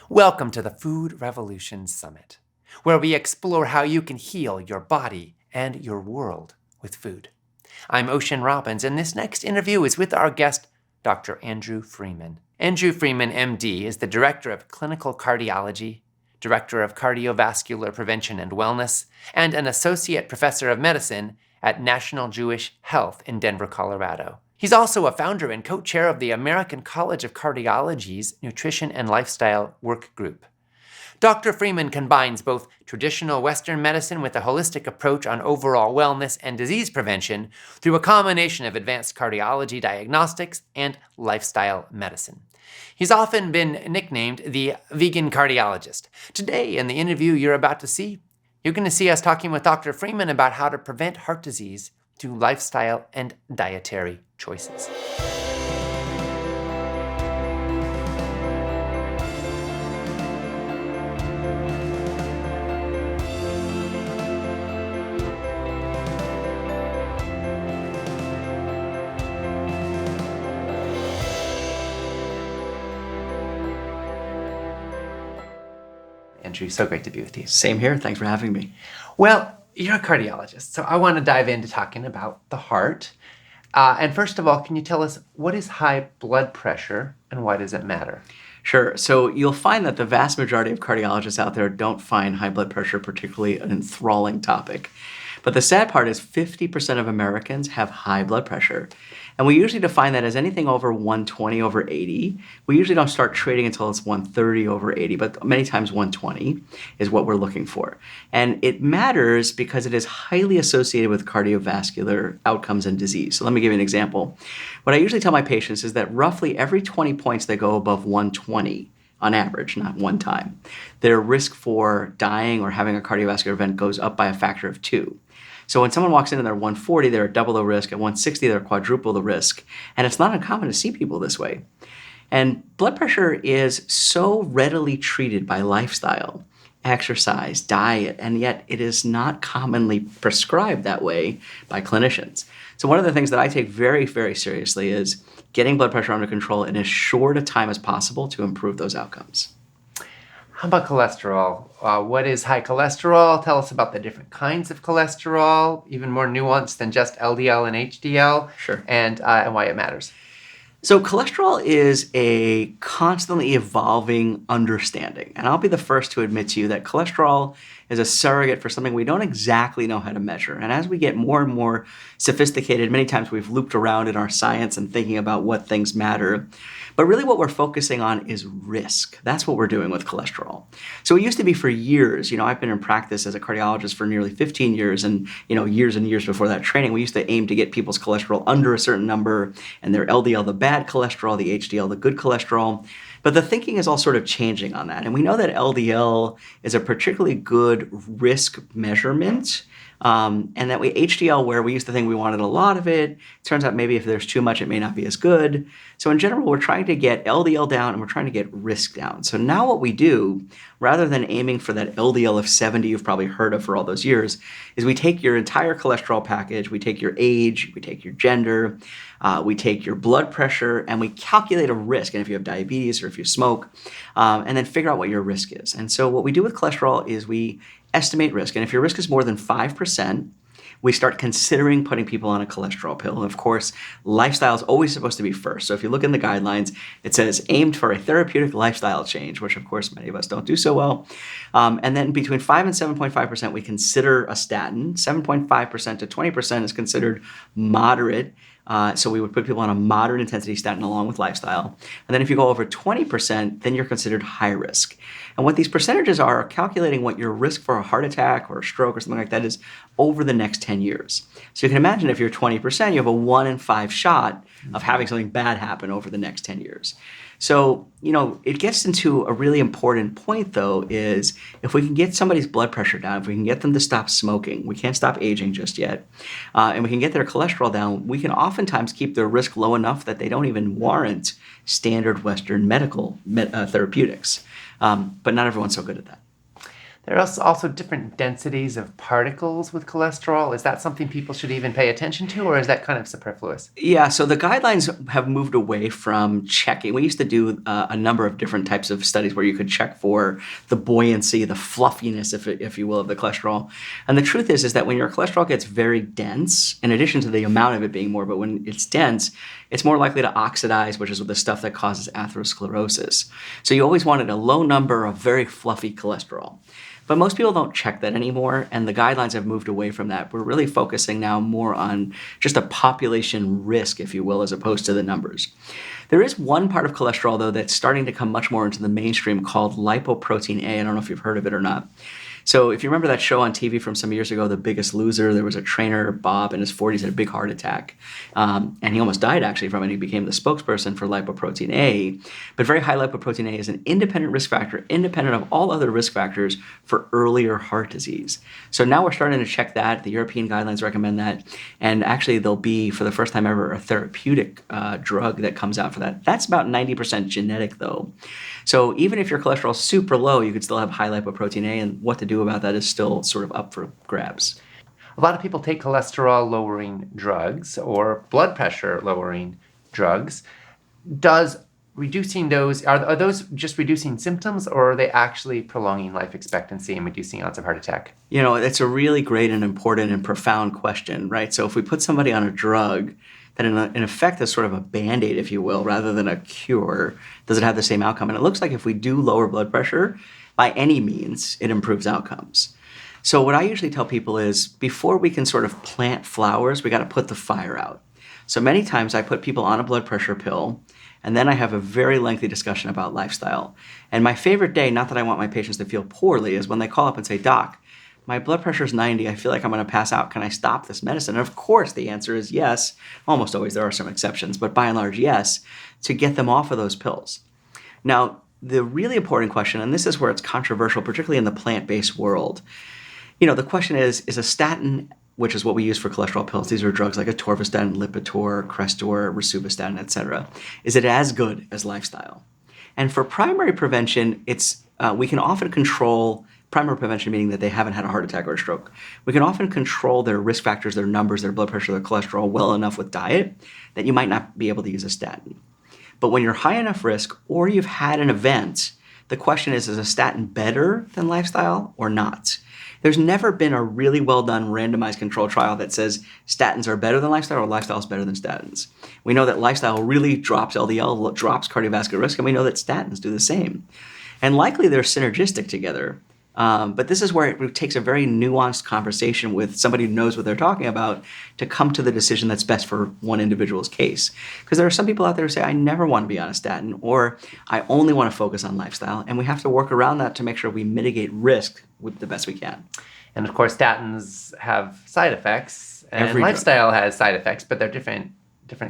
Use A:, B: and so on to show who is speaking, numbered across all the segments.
A: Welcome to the Food Revolution Summit, where we explore how you can heal your body and your world with food. I'm Ocean Robbins, and this next interview is with our guest, Dr. Andrew Freeman. Andrew Freeman, MD, is the Director of Clinical Cardiology, Director of Cardiovascular Prevention and Wellness, and an Associate Professor of Medicine at National Jewish Health in Denver, Colorado. He's also a founder and co-chair of the American College of Cardiology's Nutrition and Lifestyle Work Group. Dr. Freeman combines both traditional Western medicine with a holistic approach on overall wellness and disease prevention through a combination of advanced cardiology diagnostics and lifestyle medicine. He's often been nicknamed the vegan cardiologist. Today, in the interview you're about to see, you're going to see us talking with Dr. Freeman about how to prevent heart disease through lifestyle and dietary choices. Andrew, so great to be with you.
B: Same here. Thanks for having me.
A: Well, you're a cardiologist, so I want to dive into talking about the heart. And first of all, can you tell us what is high blood pressure and why does it matter?
B: Sure. So you'll find that the vast majority of cardiologists out there don't find high blood pressure particularly an enthralling topic. But the sad part is 50% of Americans have high blood pressure. And we usually define that as anything over 120 over 80. We usually don't start treating until it's 130 over 80, but many times 120 is what we're looking for. And it matters because it is highly associated with cardiovascular outcomes and disease. So let me give you an example. What I usually tell my patients is that roughly every 20 points they go above 120, on average, not one time, their risk for dying or having a cardiovascular event goes up by a factor of 2. So when someone walks in and they're 140, they're at double the risk. At 160, they're quadruple the risk. And it's not uncommon to see people this way. And blood pressure is so readily treated by lifestyle, exercise, diet, and yet it is not commonly prescribed that way by clinicians. So one of the things that I take very, very seriously is getting blood pressure under control in as short a time as possible to improve those outcomes.
A: How about cholesterol? What is high cholesterol? Tell us about the different kinds of cholesterol, even more nuanced than just LDL and HDL.
B: Sure.
A: And why it matters.
B: So cholesterol is a constantly evolving understanding. And I'll be the first to admit to you that cholesterol is a surrogate for something we don't exactly know how to measure. And as we get more and more sophisticated, many times we've looped around in our science and thinking about what things matter. But really what we're focusing on is risk. That's what we're doing with cholesterol. So it used to be for years, I've been in practice as a cardiologist for nearly 15 years and years before that training, we used to aim to get people's cholesterol under a certain number and their LDL, the bad cholesterol, the HDL, the good cholesterol. But the thinking is all sort of changing on that. And we know that LDL is a particularly good risk measurement. And that HDL, where we used to think we wanted a lot of it, turns out maybe if there's too much, it may not be as good. So in general, we're trying to get LDL down and we're trying to get risk down. So now what we do, rather than aiming for that LDL of 70 you've probably heard of for all those years, is we take your entire cholesterol package, we take your age, we take your gender, we take your blood pressure, and we calculate a risk, and if you have diabetes or if you smoke, and then figure out what your risk is. And so what we do with cholesterol is we estimate risk. And if your risk is more than 5%, we start considering putting people on a cholesterol pill. And of course, lifestyle is always supposed to be first. So if you look in the guidelines, it says aimed for a therapeutic lifestyle change, which of course many of us don't do so well. And then between 5 and 7.5%, we consider a statin. 7.5% to 20% is considered moderate. So we would put people on a moderate intensity statin along with lifestyle. And then if you go over 20%, then you're considered high risk. And what these percentages are calculating what your risk for a heart attack or a stroke or something like that is over the next 10 years. So you can imagine if you're 20%, you have a 1 in 5 shot of having something bad happen over the next 10 years. So, it gets into a really important point, though, is if we can get somebody's blood pressure down, if we can get them to stop smoking, we can't stop aging just yet, and we can get their cholesterol down, we can oftentimes keep their risk low enough that they don't even warrant standard Western medical therapeutics. But not everyone's so good at that.
A: There are also different densities of particles with cholesterol. Is that something people should even pay attention to, or is that kind of superfluous?
B: Yeah, so the guidelines have moved away from checking. We used to do a number of different types of studies where you could check for the buoyancy, the fluffiness, if you will, of the cholesterol. And the truth is that when your cholesterol gets very dense, in addition to the amount of it being more, but when it's dense, it's more likely to oxidize, which is the stuff that causes atherosclerosis. So you always wanted a low number of very fluffy cholesterol. But most people don't check that anymore, and the guidelines have moved away from that. We're really focusing now more on just a population risk, if you will, as opposed to the numbers. There is one part of cholesterol, though, that's starting to come much more into the mainstream called lipoprotein A. I don't know if you've heard of it or not. So if you remember that show on TV from some years ago, The Biggest Loser, there was a trainer, Bob, in his 40s, had a big heart attack. And he almost died, actually, from it. He became the spokesperson for lipoprotein A. But very high lipoprotein A is an independent risk factor, independent of all other risk factors for earlier heart disease. So now we're starting to check that. The European guidelines recommend that. And actually, there'll be, for the first time ever, a therapeutic drug that comes out for that. That's about 90% genetic, though. So even if your cholesterol is super low, you could still have high lipoprotein A, and what to do about that is still sort of up for grabs.
A: A lot of people take cholesterol-lowering drugs or blood pressure-lowering drugs. Does reducing those, are those just reducing symptoms, or are they actually prolonging life expectancy and reducing odds of heart attack?
B: You know, it's a really great and important and profound question, right? So if we put somebody on a drug that in effect is sort of a Band-Aid, if you will, rather than a cure, does it have the same outcome? And it looks like if we do lower blood pressure, by any means, it improves outcomes. So what I usually tell people is before we can sort of plant flowers, we got to put the fire out. So many times I put people on a blood pressure pill, and then I have a very lengthy discussion about lifestyle. And my favorite day, not that I want my patients to feel poorly, is when they call up and say, "Doc, my blood pressure is 90. I feel like I'm going to pass out. Can I stop this medicine?" And of course, the answer is yes. Almost always. There are some exceptions, but by and large, yes, to get them off of those pills. Now, the really important question, and this is where it's controversial, particularly in the plant-based world, the question is a statin, which is what we use for cholesterol pills, these are drugs like atorvastatin, Lipitor, Crestor, rosuvastatin, etc., is it as good as lifestyle? And for primary prevention, we can often control primary prevention, meaning that they haven't had a heart attack or a stroke. We can often control their risk factors, their numbers, their blood pressure, their cholesterol well enough with diet that you might not be able to use a statin. But when you're high enough risk or you've had an event, the question is a statin better than lifestyle or not? There's never been a really well-done randomized control trial that says statins are better than lifestyle or lifestyle is better than statins. We know that lifestyle really drops LDL, drops cardiovascular risk, and we know that statins do the same. And likely they're synergistic together. But this is where it takes a very nuanced conversation with somebody who knows what they're talking about to come to the decision that's best for one individual's case. Because there are some people out there who say, "I never want to be on a statin," or "I only want to focus on lifestyle." And we have to work around that to make sure we mitigate risk with the best we can.
A: And of course, statins have side effects, and
B: Every drug.
A: lifestyle has side effects, but they're different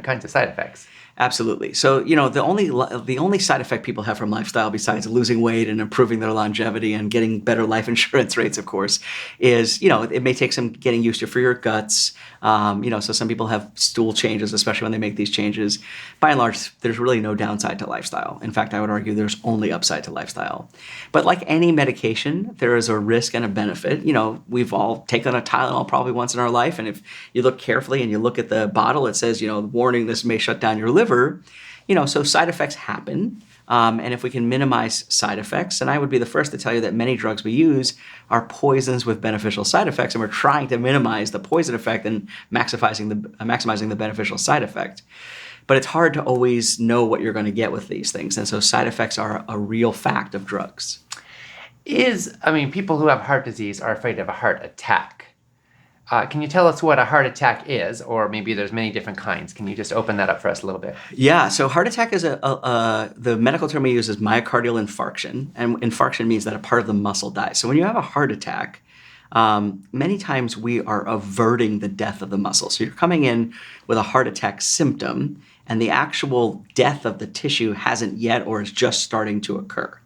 A: kinds of side effects.
B: Absolutely. So, the only side effect people have from lifestyle, besides losing weight and improving their longevity and getting better life insurance rates, of course, is, it may take some getting used to for your guts. So some people have stool changes, especially when they make these changes. By and large, there's really no downside to lifestyle. In fact, I would argue there's only upside to lifestyle. But like any medication, there is a risk and a benefit. We've all taken a Tylenol probably once in our life. And if you look carefully and you look at the bottle, it says, warning, this may shut down your liver. So side effects happen. And if we can minimize side effects, and I would be the first to tell you that many drugs we use are poisons with beneficial side effects, and we're trying to minimize the poison effect and maximizing the beneficial side effect. But it's hard to always know what you're going to get with these things. And so side effects are a real fact of drugs.
A: People who have heart disease are afraid of a heart attack. Can you tell us what a heart attack is? Or maybe there's many different kinds. Can you just open that up for us a little bit?
B: Yeah, so heart attack is the medical term we use is myocardial infarction. And infarction means that a part of the muscle dies. So when you have a heart attack, many times we are averting the death of the muscle. So you're coming in with a heart attack symptom, and the actual death of the tissue hasn't yet or is just starting to occur.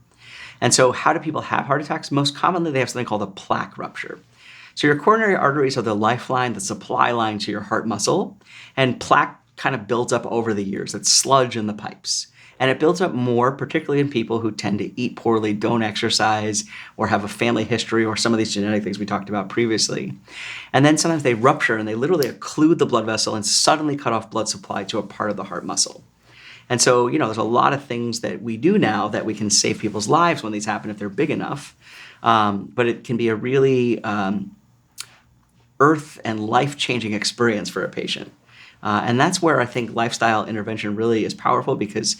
B: And so how do people have heart attacks? Most commonly, they have something called a plaque rupture. So your coronary arteries are the lifeline, the supply line to your heart muscle, and plaque kind of builds up over the years. It's sludge in the pipes. And it builds up more, particularly in people who tend to eat poorly, don't exercise, or have a family history, or some of these genetic things we talked about previously. And then sometimes they rupture and they literally occlude the blood vessel and suddenly cut off blood supply to a part of the heart muscle. And so, there's a lot of things that we do now that we can save people's lives when these happen if they're big enough. But it can be a really earth and life-changing experience for a patient. And that's where I think lifestyle intervention really is powerful because,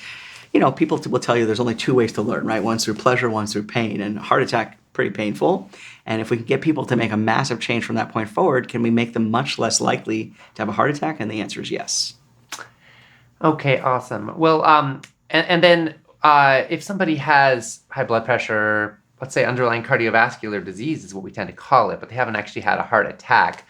B: people will tell you there's only two ways to learn, right? One's through pleasure, one's through pain. And heart attack, pretty painful. And if we can get people to make a massive change from that point forward, can we make them much less likely to have a heart attack? And the answer is yes.
A: Okay, awesome. Well, and then if somebody has high blood pressure, let's say underlying cardiovascular disease is what we tend to call it, but they haven't actually had a heart attack,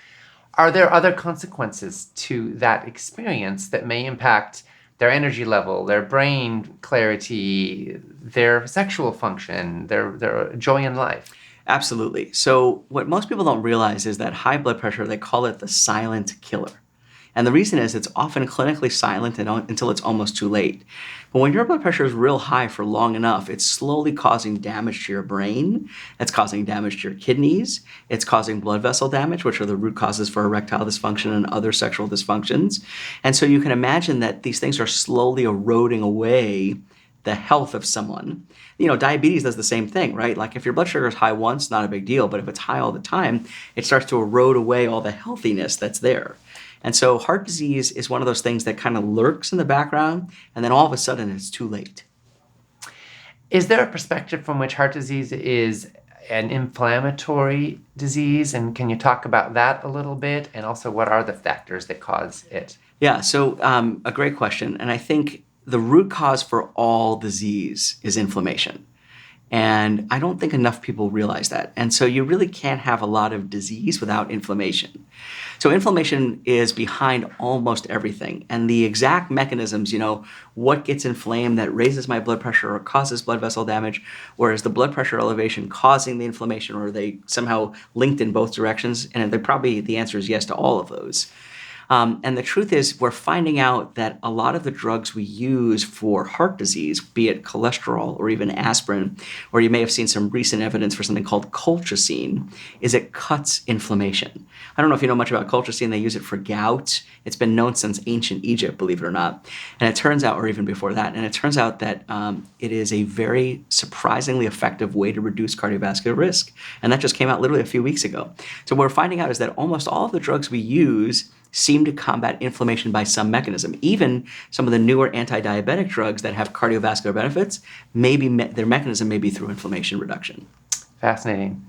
A: are there other consequences to that experience that may impact their energy level, their brain clarity, their sexual function, their joy in life?
B: Absolutely. So what most people don't realize is that high blood pressure, they call it the silent killer. And the reason is it's often clinically silent until it's almost too late. But when your blood pressure is real high for long enough, it's slowly causing damage to your brain. It's causing damage to your kidneys. It's causing blood vessel damage, which are the root causes for erectile dysfunction and other sexual dysfunctions. And so you can imagine that these things are slowly eroding away the health of someone. Diabetes does the same thing, right? Like if your blood sugar is high once, not a big deal. But if it's high all the time, it starts to erode away all the healthiness that's there. And so heart disease is one of those things that kind of lurks in the background, and then all of a sudden it's too late.
A: Is there a perspective from which heart disease is an inflammatory disease? And can you talk about that a little bit? And also, what are the factors that cause it?
B: Yeah, so a great question. And I think the root cause for all disease is inflammation. And I don't think enough people realize that. And so you really can't have a lot of disease without inflammation. So inflammation is behind almost everything. And the exact mechanisms, what gets inflamed that raises my blood pressure or causes blood vessel damage, or is the blood pressure elevation causing the inflammation, or are they somehow linked in both directions? And the answer is yes to all of those. And the truth is, we're finding out that a lot of the drugs we use for heart disease, be it cholesterol or even aspirin, or you may have seen some recent evidence for something called colchicine, is it cuts inflammation. I don't know if you know much about colchicine. They use it for gout. It's been known since ancient Egypt, believe it or not. And it turns out, or even before that, and it turns out that it is a very surprisingly effective way to reduce cardiovascular risk. And that just came out literally a few weeks ago. So what we're finding out is that almost all of the drugs we use seem to combat inflammation by some mechanism. Even some of the newer anti-diabetic drugs that have cardiovascular benefits, maybe their mechanism may be through inflammation reduction.
A: Fascinating.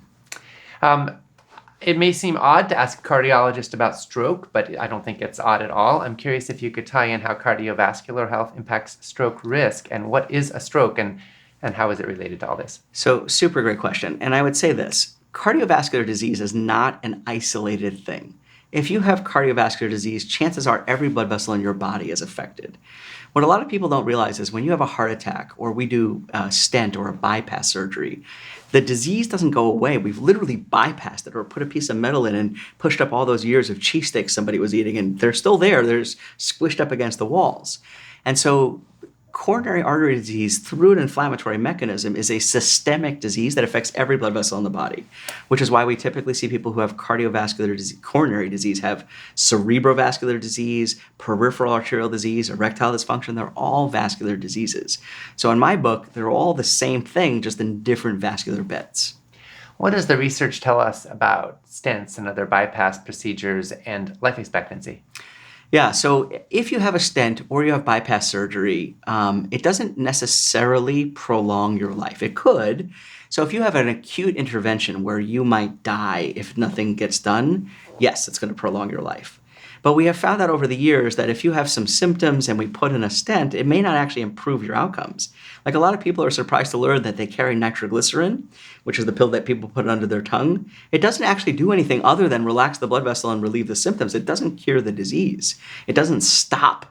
A: It may seem odd to ask a cardiologist about stroke, but I don't think it's odd at all. I'm curious if you could tie in how cardiovascular health impacts stroke risk, and what is a stroke, and how is it related to all this?
B: So, super great question. And I would say this, cardiovascular disease is not an isolated thing. If you have cardiovascular disease, chances are every blood vessel in your body is affected. What a lot of people don't realize is when you have a heart attack, or we do a stent or a bypass surgery, the disease doesn't go away. We've literally bypassed it, or put a piece of metal in and pushed up all those years of cheese sticks somebody was eating, and they're still there. They're squished up against the walls. And so coronary artery disease, through an inflammatory mechanism, is a systemic disease that affects every blood vessel in the body, which is why we typically see people who have cardiovascular disease, coronary disease, have cerebrovascular disease, peripheral arterial disease, erectile dysfunction. They're all vascular diseases. So in my book, they're all the same thing, just in different vascular beds.
A: What does the research tell us about stents and other bypass procedures and life expectancy?
B: Yeah, so if you have a stent or you have bypass surgery, it doesn't necessarily prolong your life. It could. So if you have an acute intervention where you might die if nothing gets done, yes, it's going to prolong your life. But we have found out over the years that if you have some symptoms and we put in a stent, it may not actually improve your outcomes. Like, a lot of people are surprised to learn that they carry nitroglycerin, which is the pill that people put under their tongue. It doesn't actually do anything other than relax the blood vessel and relieve the symptoms. It doesn't cure the disease. It doesn't stop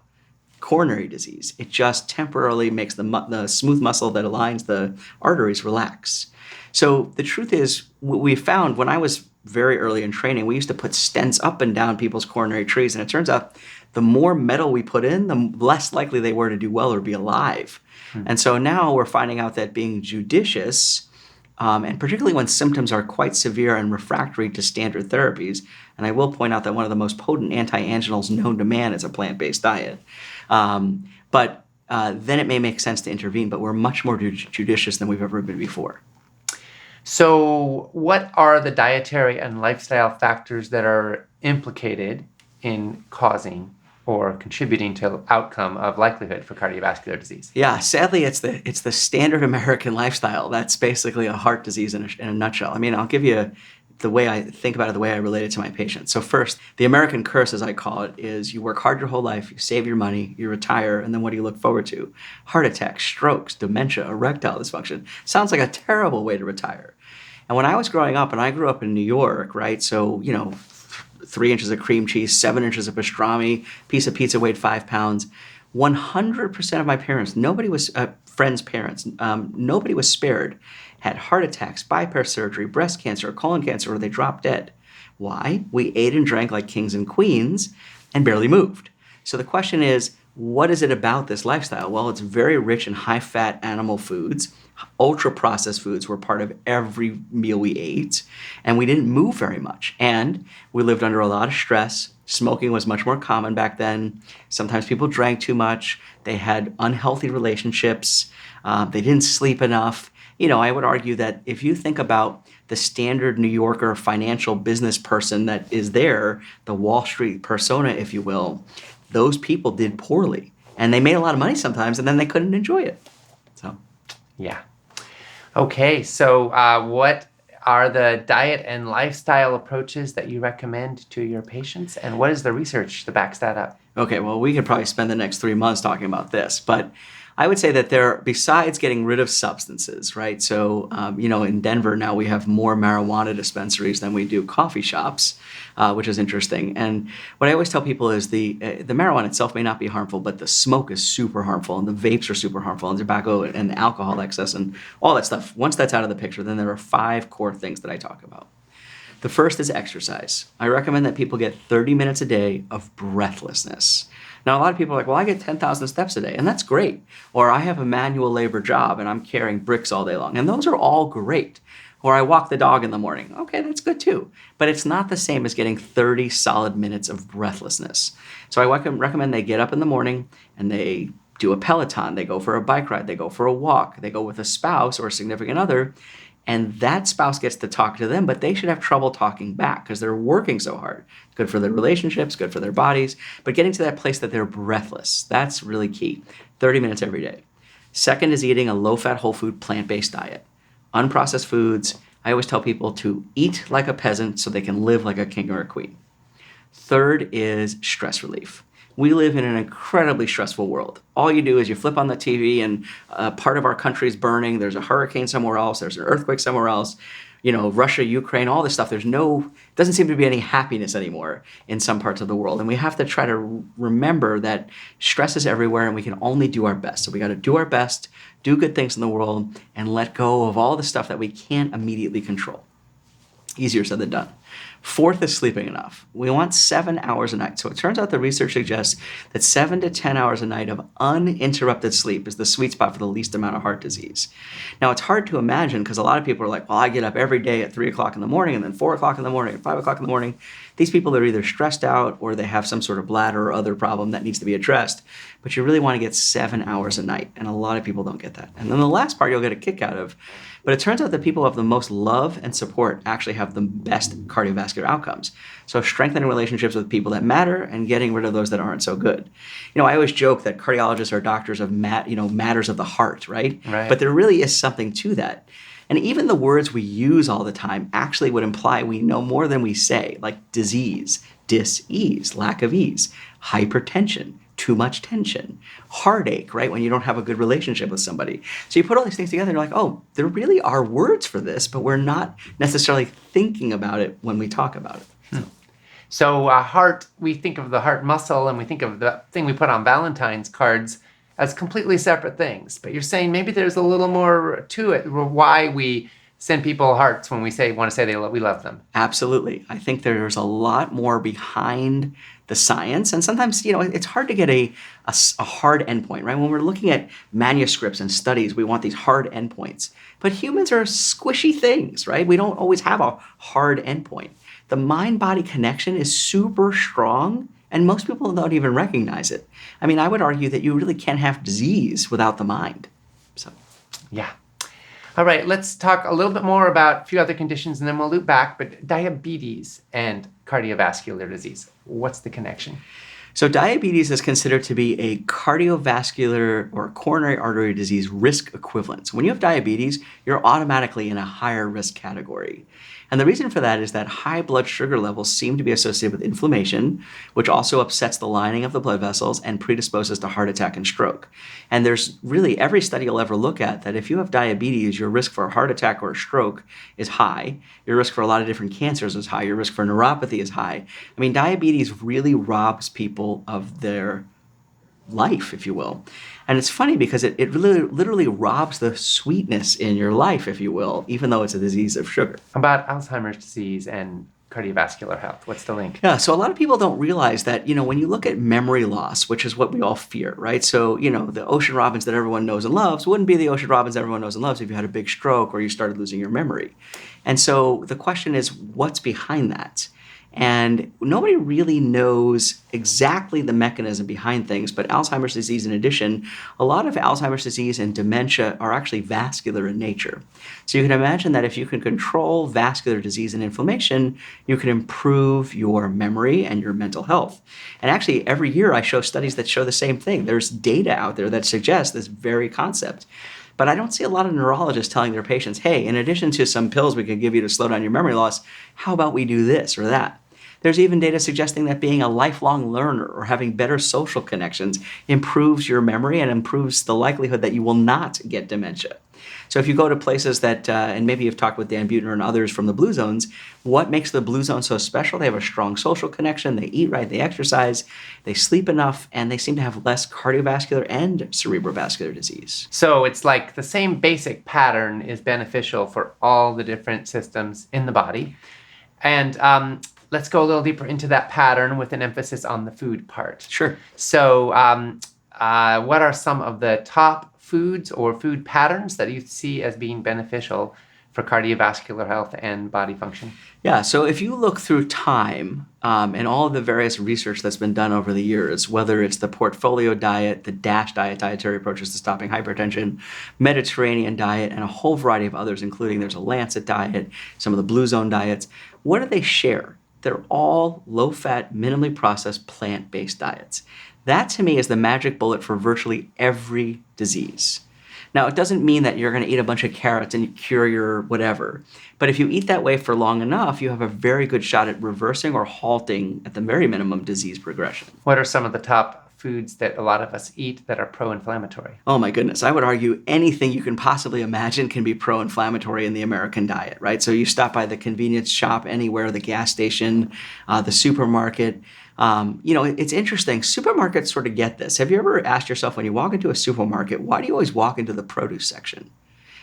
B: coronary disease. It just temporarily makes the smooth muscle that aligns the arteries relax. So the truth is, what we found when I was very early in training, we used to put stents up and down people's coronary trees. And it turns out the more metal we put in, the less likely they were to do well or be alive. And so now we're finding out that being judicious, and particularly when symptoms are quite severe and refractory to standard therapies, and I will point out that one of the most potent anti-anginals known to man is a plant-based diet. But then it may make sense to intervene, but we're much more judicious than we've ever been before.
A: So what are the dietary and lifestyle factors that are implicated in causing or contributing to outcome of likelihood for cardiovascular disease?
B: Yeah, sadly, it's the standard American lifestyle. That's basically a heart disease in a nutshell. I mean, I'll give you the way I think about it, the way I relate it to my patients. So first, the American curse, as I call it, is you work hard your whole life, you save your money, you retire, and then what do you look forward to? Heart attacks, strokes, dementia, erectile dysfunction. Sounds like a terrible way to retire. And when I was growing up, and I grew up in New York, right? So, 3 inches of cream cheese, 7 inches of pastrami, piece of pizza weighed 5 pounds. 100% of my parents, nobody was, friends' parents, nobody was spared, had heart attacks, bypass surgery, breast cancer, colon cancer, or they dropped dead. Why? We ate and drank like kings and queens and barely moved. So the question is, what is it about this lifestyle? Well, it's very rich in high-fat animal foods. Ultra-processed foods were part of every meal we ate, and we didn't move very much. And we lived under a lot of stress. Smoking was much more common back then. Sometimes people drank too much. They had unhealthy relationships. They didn't sleep enough. I would argue that if you think about the standard New Yorker financial business person that is there, the Wall Street persona, if you will, those people did poorly. And they made a lot of money sometimes, and then they couldn't enjoy it. So,
A: yeah. Okay, so what are the diet and lifestyle approaches that you recommend to your patients, and what is the research that backs that up?
B: Okay, well, we could probably spend the next 3 months talking about this, but I would say that besides getting rid of substances, right? So, in Denver now we have more marijuana dispensaries than we do coffee shops, which is interesting. And what I always tell people is the marijuana itself may not be harmful, but the smoke is super harmful, and the vapes are super harmful, and tobacco and the alcohol excess and all that stuff. Once that's out of the picture, then there are 5 core things that I talk about. The first is exercise. I recommend that people get 30 minutes a day of breathlessness. Now, a lot of people are like, well, I get 10,000 steps a day, and that's great. Or I have a manual labor job, and I'm carrying bricks all day long. And those are all great. Or I walk the dog in the morning. Okay, that's good too. But it's not the same as getting 30 solid minutes of breathlessness. So I recommend they get up in the morning and they do a Peloton. They go for a bike ride. They go for a walk. They go with a spouse or a significant other. And that spouse gets to talk to them, but they should have trouble talking back because they're working so hard. Good for their relationships, good for their bodies, but getting to that place that they're breathless, that's really key. 30 minutes every day. Second is eating a low-fat, whole food, plant-based diet. Unprocessed foods. I always tell people to eat like a peasant so they can live like a king or a queen. Third is stress relief. We live in an incredibly stressful world. All you do is you flip on the TV and part of our country is burning. There's a hurricane somewhere else. There's an earthquake somewhere else. Russia, Ukraine, all this stuff. Doesn't seem to be any happiness anymore in some parts of the world. And we have to try to remember that stress is everywhere and we can only do our best. So we got to do our best, do good things in the world, and let go of all the stuff that we can't immediately control. Easier said than done. Fourth is sleeping enough. We want 7 hours a night. So it turns out the research suggests that 7 to 10 hours a night of uninterrupted sleep is the sweet spot for the least amount of heart disease. Now, it's hard to imagine because a lot of people are like, well, I get up every day at 3 o'clock in the morning and then 4 o'clock in the morning and 5 o'clock in the morning. These people are either stressed out or they have some sort of bladder or other problem that needs to be addressed. But you really want to get 7 hours a night. And a lot of people don't get that. And then the last part you'll get a kick out of. But it turns out that people who have the most love and support actually have the best cardiovascular outcomes. So strengthening relationships with people that matter and getting rid of those that aren't so good. I always joke that cardiologists are doctors of matters of the heart, right? But there really is something to that. And even the words we use all the time actually would imply we know more than we say, like disease, dis-ease, lack of ease, hypertension, too much tension, heartache, right? When you don't have a good relationship with somebody. So you put all these things together and you're like, oh, there really are words for this, but we're not necessarily thinking about it when we talk about it.
A: So heart, we think of the heart muscle and we think of the thing we put on Valentine's cards as completely separate things. But you're saying maybe there's a little more to it, why we send people hearts when we want to say we love them.
B: Absolutely. I think there's a lot more behind the science. And sometimes, it's hard to get a hard endpoint, right? When we're looking at manuscripts and studies, we want these hard endpoints. But humans are squishy things, right? We don't always have a hard endpoint. The mind-body connection is super strong, and most people don't even recognize it. I mean, I would argue that you really can't have disease without the mind. So,
A: yeah. All right, let's talk a little bit more about a few other conditions, and then we'll loop back. But diabetes and cardiovascular disease, what's the connection?
B: So diabetes is considered to be a cardiovascular or coronary artery disease risk equivalent. So when you have diabetes, you're automatically in a higher risk category. And the reason for that is that high blood sugar levels seem to be associated with inflammation, which also upsets the lining of the blood vessels and predisposes to heart attack and stroke. And there's really every study you'll ever look at that if you have diabetes, your risk for a heart attack or a stroke is high. Your risk for a lot of different cancers is high. Your risk for neuropathy is high. I mean, diabetes really robs people of their life, if you will. And it's funny because it really literally robs the sweetness in your life, if you will, even though it's a disease of sugar.
A: About Alzheimer's disease and cardiovascular health, what's the link?
B: Yeah, so a lot of people don't realize that, when you look at memory loss, which is what we all fear, right? So, the Ocean Robins that everyone knows and loves wouldn't be the Ocean Robins everyone knows and loves if you had a big stroke or you started losing your memory. And so the question is, what's behind that? And nobody really knows exactly the mechanism behind things, but Alzheimer's disease, in addition, a lot of Alzheimer's disease and dementia are actually vascular in nature. So you can imagine that if you can control vascular disease and inflammation, you can improve your memory and your mental health. And actually, every year I show studies that show the same thing. There's data out there that suggests this very concept. But I don't see a lot of neurologists telling their patients, hey, in addition to some pills we can give you to slow down your memory loss, how about we do this or that? There's even data suggesting that being a lifelong learner or having better social connections improves your memory and improves the likelihood that you will not get dementia. So if you go to places that, and maybe you've talked with Dan Buettner and others from the Blue Zones, what makes the Blue Zone so special? They have a strong social connection, they eat right, they exercise, they sleep enough, and they seem to have less cardiovascular and cerebrovascular disease.
A: So it's like the same basic pattern is beneficial for all the different systems in the body. And let's go a little deeper into that pattern with an emphasis on the food part.
B: Sure.
A: So what are some of the top foods or food patterns that you see as being beneficial for cardiovascular health and body function?
B: Yeah, so if you look through time and all of the various research that's been done over the years, whether it's the portfolio diet, the DASH diet, dietary approaches to stopping hypertension, Mediterranean diet, and a whole variety of others, including there's a Lancet diet, some of the Blue Zone diets, what do they share? They're all low-fat, minimally processed, plant-based diets. That, to me, is the magic bullet for virtually every disease. Now, it doesn't mean that you're going to eat a bunch of carrots and cure your whatever. But if you eat that way for long enough, you have a very good shot at reversing or halting, at the very minimum, disease progression.
A: What are some of the top foods that a lot of us eat that are pro-inflammatory?
B: Oh my goodness. I would argue anything you can possibly imagine can be pro-inflammatory in the American diet, right? So you stop by the convenience shop anywhere, the gas station, the supermarket. It's interesting. Supermarkets sort of get this. Have you ever asked yourself when you walk into a supermarket, why do you always walk into the produce section?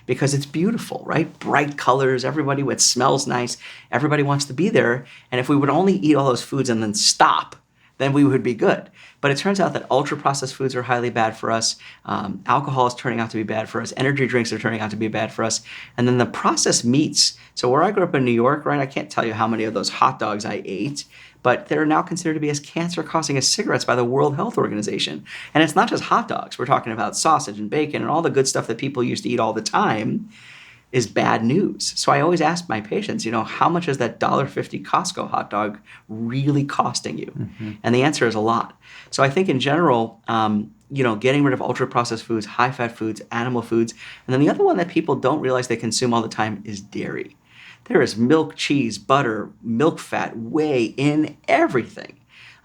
B: Because it's beautiful, right? Bright colors, it smells nice. Everybody wants to be there. And if we would only eat all those foods and then stop, then we would be good. But it turns out that ultra-processed foods are highly bad for us. Alcohol is turning out to be bad for us. Energy drinks are turning out to be bad for us. And then the processed meats. So where I grew up in New York, right, I can't tell you how many of those hot dogs I ate, but they're now considered to be as cancer-causing as cigarettes by the World Health Organization. And it's not just hot dogs. We're talking about sausage and bacon and all the good stuff that people used to eat all the time is bad news. So I always ask my patients, how much is that $1.50 Costco hot dog really costing you? Mm-hmm. And the answer is a lot. So I think in general, getting rid of ultra-processed foods, high-fat foods, animal foods. And then the other one that people don't realize they consume all the time is dairy. There is milk, cheese, butter, milk fat, whey in everything.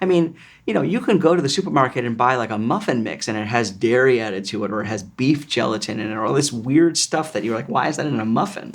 B: I mean, you can go to the supermarket and buy like a muffin mix and it has dairy added to it, or it has beef gelatin in it, or all this weird stuff that you're like, why is that in a muffin?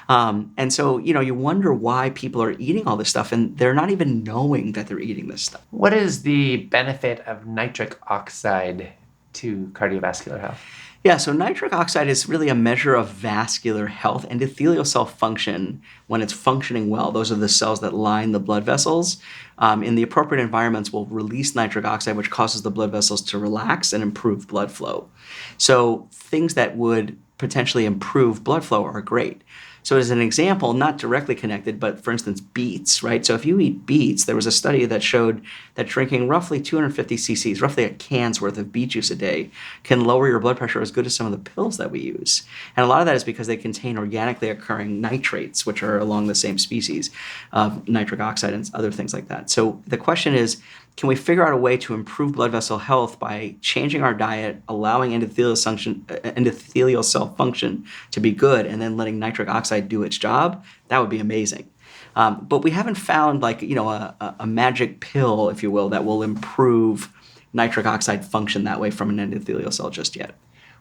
B: And so, you wonder why people are eating all this stuff and they're not even knowing that they're eating this stuff.
A: What is the benefit of nitric oxide to cardiovascular health?
B: Yeah, so nitric oxide is really a measure of vascular health. Endothelial cell function, when it's functioning well, those are the cells that line the blood vessels. In the appropriate environments, will release nitric oxide, which causes the blood vessels to relax and improve blood flow. So things that would potentially improve blood flow are great. So as an example, not directly connected, but for instance, beets, right? So if you eat beets, there was a study that showed that drinking roughly 250 cc's, roughly a can's worth of beet juice a day, can lower your blood pressure as good as some of the pills that we use. And a lot of that is because they contain organically occurring nitrates, which are along the same species of nitric oxide and other things like that. So the question is, can we figure out a way to improve blood vessel health by changing our diet, allowing endothelial cell function to be good, and then letting nitric oxide do its job? That would be amazing. But we haven't found a magic pill, if you will, that will improve nitric oxide function that way from an endothelial cell just yet.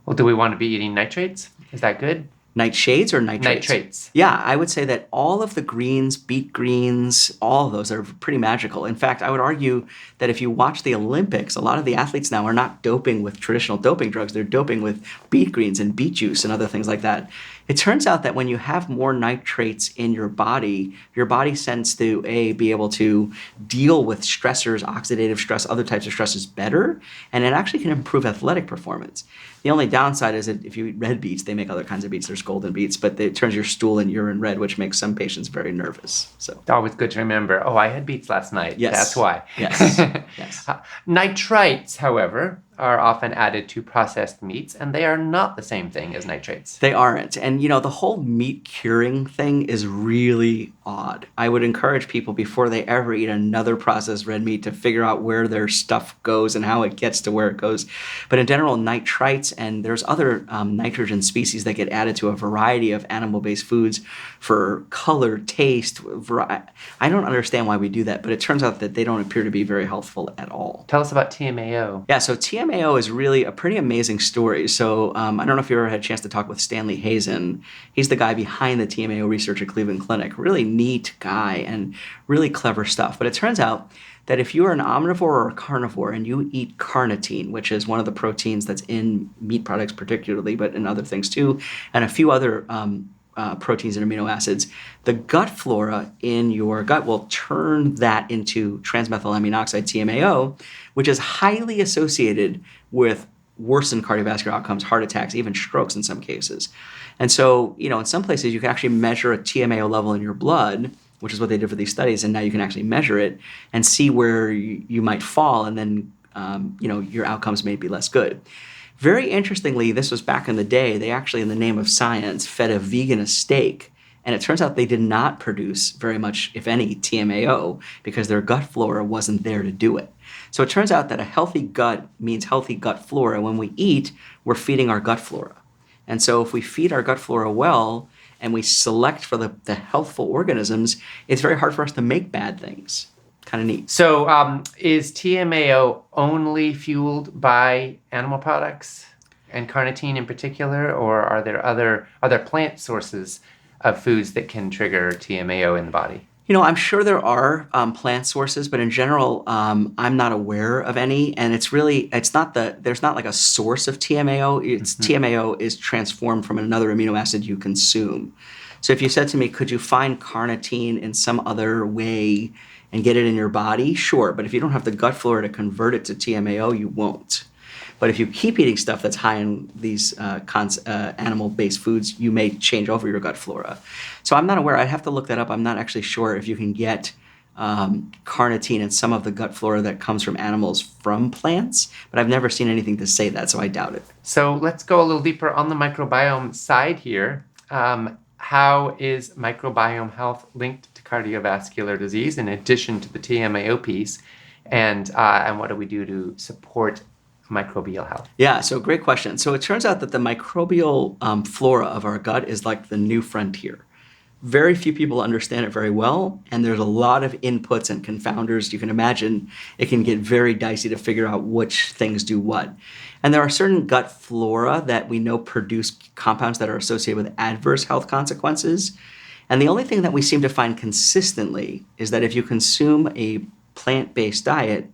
A: Well, do we want to be eating nitrates? Is that good?
B: Nightshades or nitrates?
A: Nitrates.
B: Yeah, I would say that all of the greens, beet greens, all of those are pretty magical. In fact, I would argue that if you watch the Olympics, a lot of the athletes now are not doping with traditional doping drugs. They're doping with beet greens and beet juice and other things like that. It turns out that when you have more nitrates in your body tends to, be able to deal with stressors, oxidative stress, other types of stresses better, and it actually can improve athletic performance. The only downside is that if you eat red beets, they make other kinds of beets. There's golden beets, but it turns your stool and urine red, which makes some patients very nervous. So
A: It's always good to remember, I had beets last night.
B: Yes.
A: That's why.
B: Yes. Yes.
A: Nitrites, however, are often added to processed meats, and they are not the same thing as nitrates.
B: They aren't. And, the whole meat curing thing is really odd. I would encourage people before they ever eat another processed red meat to figure out where their stuff goes and how it gets to where it goes. But in general, nitrites, and there's other nitrogen species that get added to a variety of animal-based foods for color, taste. I don't understand why we do that, but it turns out that they don't appear to be very healthful at all.
A: Tell us about TMAO.
B: Yeah, so TMAO is really a pretty amazing story. So I don't know if you ever had a chance to talk with Stanley Hazen. He's the guy behind the TMAO research at Cleveland Clinic. Really neat guy and really clever stuff. But it turns out that if you are an omnivore or a carnivore and you eat carnitine, which is one of the proteins that's in meat products particularly, but in other things too, and a few other proteins and amino acids, the gut flora in your gut will turn that into transmethylamine oxide, TMAO, which is highly associated with worsened cardiovascular outcomes, heart attacks, even strokes in some cases. And so, in some places you can actually measure a TMAO level in your blood, which is what they did for these studies, and now you can actually measure it and see where you might fall, and then your outcomes may be less good. Very interestingly, this was back in the day, they actually, in the name of science, fed a vegan a steak, and it turns out they did not produce very much, if any, TMAO because their gut flora wasn't there to do it. So it turns out that a healthy gut means healthy gut flora. When we eat, we're feeding our gut flora. And so if we feed our gut flora well and we select for the healthful organisms, it's very hard for us to make bad things. Kind of neat.
A: So is TMAO only fueled by animal products and carnitine in particular, or are there plant sources of foods that can trigger TMAO in the body?
B: I'm sure there are plant sources, but in general, I'm not aware of any. And there's not like a source of TMAO. TMAO is transformed from another amino acid you consume. So if you said to me, could you find carnitine in some other way and get it in your body? Sure. But if you don't have the gut flora to convert it to TMAO, you won't. But if you keep eating stuff that's high in these animal-based foods, you may change over your gut flora. So I'm not aware. I'd have to look that up. I'm not actually sure if you can get carnitine in some of the gut flora that comes from animals from plants, but I've never seen anything to say that, so I doubt it.
A: So let's go a little deeper on the microbiome side here. How is microbiome health linked to cardiovascular disease in addition to the TMAO piece? And what do we do to support microbial health?
B: Yeah, so great question. So it turns out that the microbial flora of our gut is like the new frontier. Very few people understand it very well, and there's a lot of inputs and confounders. You can imagine it can get very dicey to figure out which things do what. And there are certain gut flora that we know produce compounds that are associated with adverse health consequences. And the only thing that we seem to find consistently is that if you consume a plant-based diet,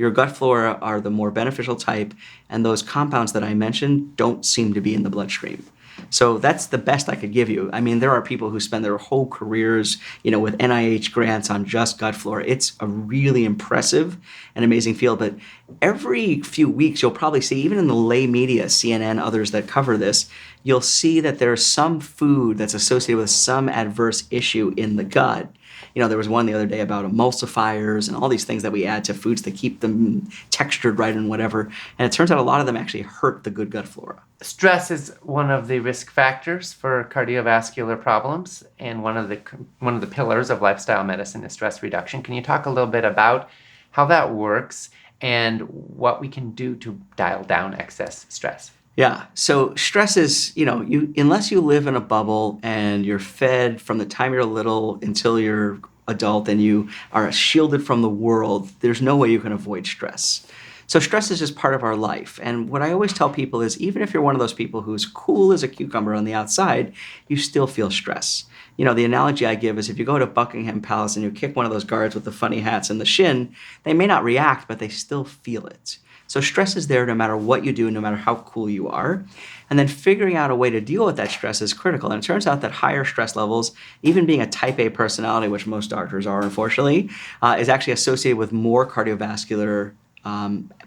B: Your gut flora are the more beneficial type, and those compounds that I mentioned don't seem to be in the bloodstream. So that's the best I could give you. I mean, there are people who spend their whole careers, with NIH grants on just gut flora. It's a really impressive and amazing field. But every few weeks, you'll probably see, even in the lay media, CNN, others that cover this, you'll see that there's some food that's associated with some adverse issue in the gut. There was one the other day about emulsifiers and all these things that we add to foods to keep them textured right and whatever. And it turns out a lot of them actually hurt the good gut flora.
A: Stress is one of the risk factors for cardiovascular problems, and one of the pillars of lifestyle medicine is stress reduction. Can you talk a little bit about how that works and what we can do to dial down excess stress?
B: Yeah. So stress is, unless you live in a bubble and you're fed from the time you're little until you're adult and you are shielded from the world, there's no way you can avoid stress. So stress is just part of our life. And what I always tell people is, even if you're one of those people who's cool as a cucumber on the outside, you still feel stress. The analogy I give is, if you go to Buckingham Palace and you kick one of those guards with the funny hats in the shin, they may not react, but they still feel it. So stress is there no matter what you do, no matter how cool you are. And then figuring out a way to deal with that stress is critical. And it turns out that higher stress levels, even being a type A personality, which most doctors are, unfortunately, is actually associated with more cardiovascular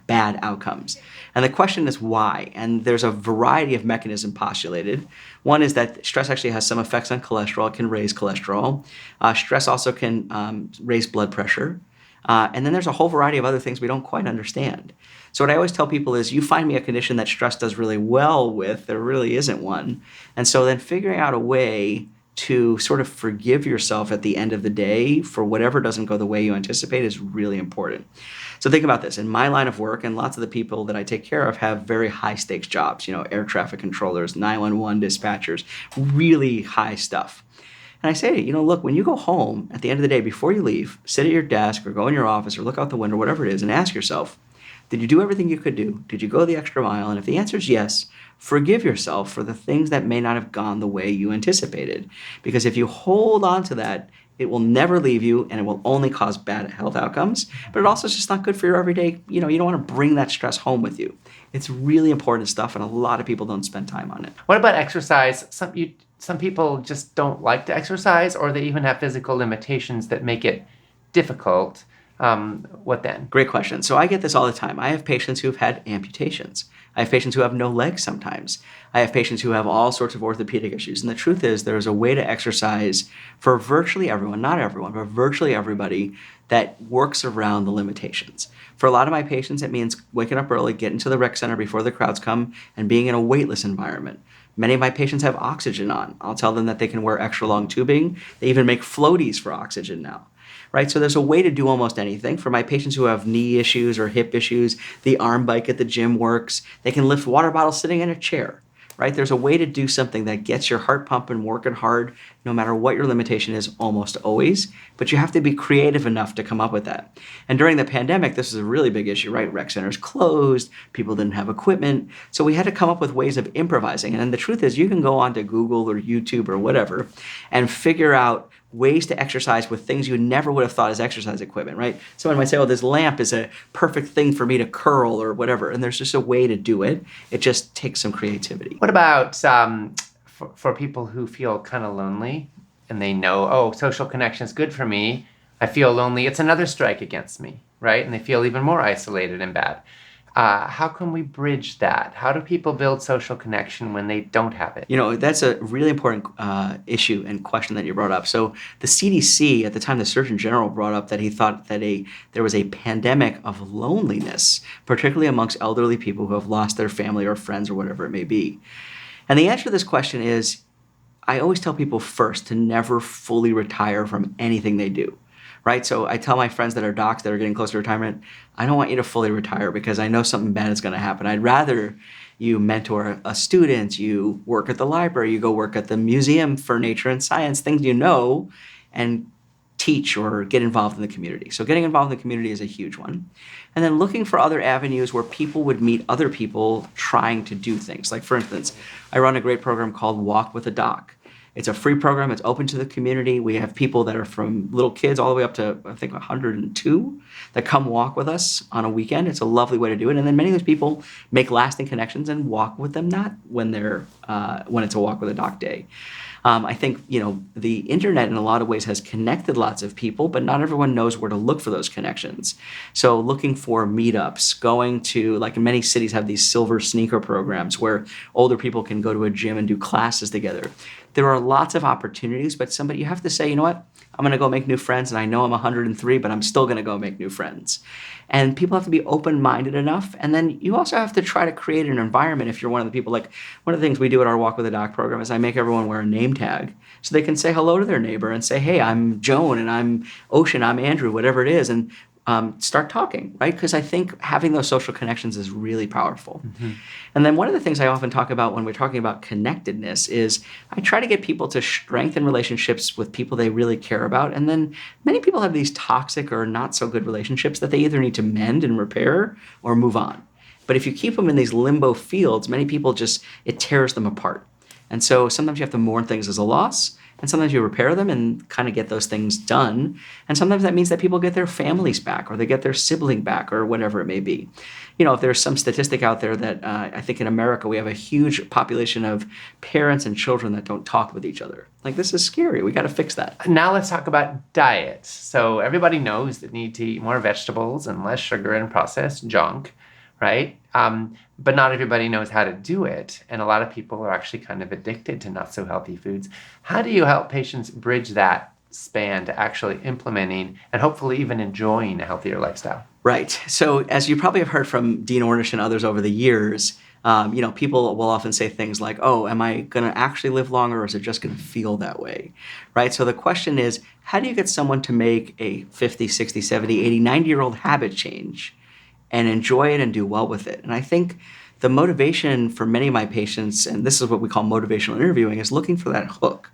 B: bad outcomes. And the question is why? And there's a variety of mechanisms postulated. One is that stress actually has some effects on cholesterol. It can raise cholesterol. Stress also can raise blood pressure. And then there's a whole variety of other things we don't quite understand. So what I always tell people is, you find me a condition that stress does really well with, there really isn't one. And so then figuring out a way to sort of forgive yourself at the end of the day for whatever doesn't go the way you anticipate is really important. So think about this. In my line of work, and lots of the people that I take care of have very high stakes jobs, air traffic controllers, 911 dispatchers, really high stuff. And I say, look, when you go home at the end of the day, before you leave, sit at your desk or go in your office or look out the window, whatever it is, and ask yourself, did you do everything you could do? Did you go the extra mile? And if the answer is yes, forgive yourself for the things that may not have gone the way you anticipated. Because if you hold on to that, it will never leave you, and it will only cause bad health outcomes. But it also is just not good for your everyday, you don't want to bring that stress home with you. It's really important stuff, and a lot of people don't spend time on it.
A: What about exercise? Some people just don't like to exercise, or they even have physical limitations that make it difficult. What then?
B: Great question. So I get this all the time. I have patients who've had amputations. I have patients who have no legs sometimes. I have patients who have all sorts of orthopedic issues. And the truth is, there's a way to exercise for virtually everyone, not everyone, but virtually everybody, that works around the limitations. For a lot of my patients, it means waking up early, getting to the rec center before the crowds come, and being in a weightless environment. Many of my patients have oxygen on. I'll tell them that they can wear extra long tubing. They even make floaties for oxygen now. Right? So there's a way to do almost anything. For my patients who have knee issues or hip issues, the arm bike at the gym works. They can lift water bottles sitting in a chair. Right? There's a way to do something that gets your heart pumping, working hard, no matter what your limitation is, almost always. But you have to be creative enough to come up with that. And during the pandemic, this is a really big issue, right? Rec centers closed, people didn't have equipment. So we had to come up with ways of improvising. And then the truth is, you can go onto Google or YouTube or whatever and figure out ways to exercise with things you never would have thought as exercise equipment, right? Someone might say, oh, this lamp is a perfect thing for me to curl or whatever. And there's just a way to do it. It just takes some creativity.
A: What about for people who feel kind of lonely and they know, oh, social connection is good for me. I feel lonely. It's another strike against me, right? And they feel even more isolated and bad. How can we bridge that? How do people build social connection when they don't have it?
B: That's a really important issue and question that you brought up. So the CDC, at the time, the Surgeon General brought up that he thought that there was a pandemic of loneliness, particularly amongst elderly people who have lost their family or friends or whatever it may be. And the answer to this question is, I always tell people first to never fully retire from anything they do. Right? So I tell my friends that are docs that are getting close to retirement, I don't want you to fully retire because I know something bad is going to happen. I'd rather you mentor a student, you work at the library, you go work at the museum for nature and science, things and teach or get involved in the community. So getting involved in the community is a huge one. And then looking for other avenues where people would meet other people trying to do things. Like, for instance, I run a great program called Walk with a Doc. It's a free program. It's open to the community. We have people that are from little kids all the way up to, I think, 102 that come walk with us on a weekend. It's a lovely way to do it. And then many of those people make lasting connections and walk with them, not when when it's a walk with a doc day. I think, the internet in a lot of ways has connected lots of people, but not everyone knows where to look for those connections. So looking for meetups, going to, like in many cities have these silver sneaker programs where older people can go to a gym and do classes together. There are lots of opportunities, but you have to say, you know what? I'm going to go make new friends, and I know I'm 103, but I'm still going to go make new friends. And people have to be open-minded enough. And then you also have to try to create an environment if you're one of the people. Like one of the things we do at our Walk with a Doc program is I make everyone wear a name tag so they can say hello to their neighbor and say, hey, I'm Joan, and I'm Ocean, I'm Andrew, whatever it is, and start talking, right? Because I think having those social connections is really powerful. Mm-hmm. And then one of the things I often talk about when we're talking about connectedness is I try to get people to strengthen relationships with people they really care about. And then many people have these toxic or not so good relationships that they either need to mend and repair or move on. But if you keep them in these limbo fields, many people it tears them apart. And so sometimes you have to mourn things as a loss, and sometimes you repair them and kind of get those things done. And sometimes that means that people get their families back, or they get their sibling back, or whatever it may be. If there's some statistic out there that I think in America we have a huge population of parents and children that don't talk with each other. Like, this is scary. We got to fix that.
A: Now let's talk about diet. So everybody knows that need to eat more vegetables and less sugar and processed junk, right? But not everybody knows how to do it. And a lot of people are actually kind of addicted to not so healthy foods. How do you help patients bridge that span to actually implementing and hopefully even enjoying a healthier lifestyle?
B: Right. So as you probably have heard from Dean Ornish and others over the years, people will often say things like, oh, am I going to actually live longer, or is it just going to feel that way? Right. So the question is, how do you get someone to make a 50, 60, 70, 80, 90-year-old habit change and enjoy it and do well with it? And I think the motivation for many of my patients, and this is what we call motivational interviewing, is looking for that hook,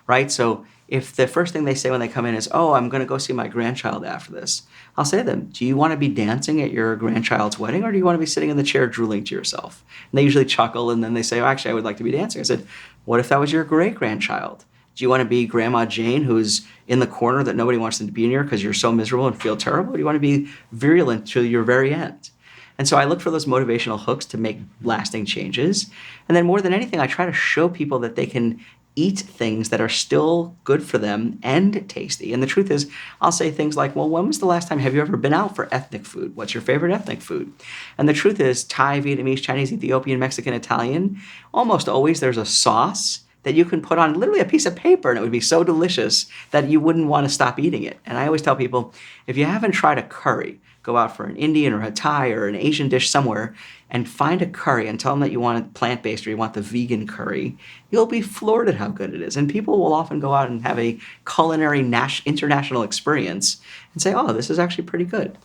B: right? So if the first thing they say when they come in is, oh, I'm going to go see my grandchild after this, I'll say to them, do you want to be dancing at your grandchild's wedding, or do you want to be sitting in the chair drooling to yourself? And they usually chuckle, and then they say, oh, actually, I would like to be dancing. I said, what if that was your great-grandchild? Do you want to be Grandma Jane, who's in the corner that nobody wants them to be near because you're so miserable and feel terrible? Or do you want to be virulent to your very end? And so I look for those motivational hooks to make lasting changes. And then more than anything, I try to show people that they can eat things that are still good for them and tasty. And the truth is, I'll say things like, well, when was the last time have you ever been out for ethnic food? What's your favorite ethnic food? And the truth is, Thai, Vietnamese, Chinese, Ethiopian, Mexican, Italian, almost always there's a sauce that you can put on literally a piece of paper, and it would be so delicious that you wouldn't want to stop eating it. And I always tell people, if you haven't tried a curry, go out for an Indian or a Thai or an Asian dish somewhere and find a curry and tell them that you want it plant-based or you want the vegan curry. You'll be floored at how good it is. And people will often go out and have a culinary international experience and say, oh, this is actually pretty good.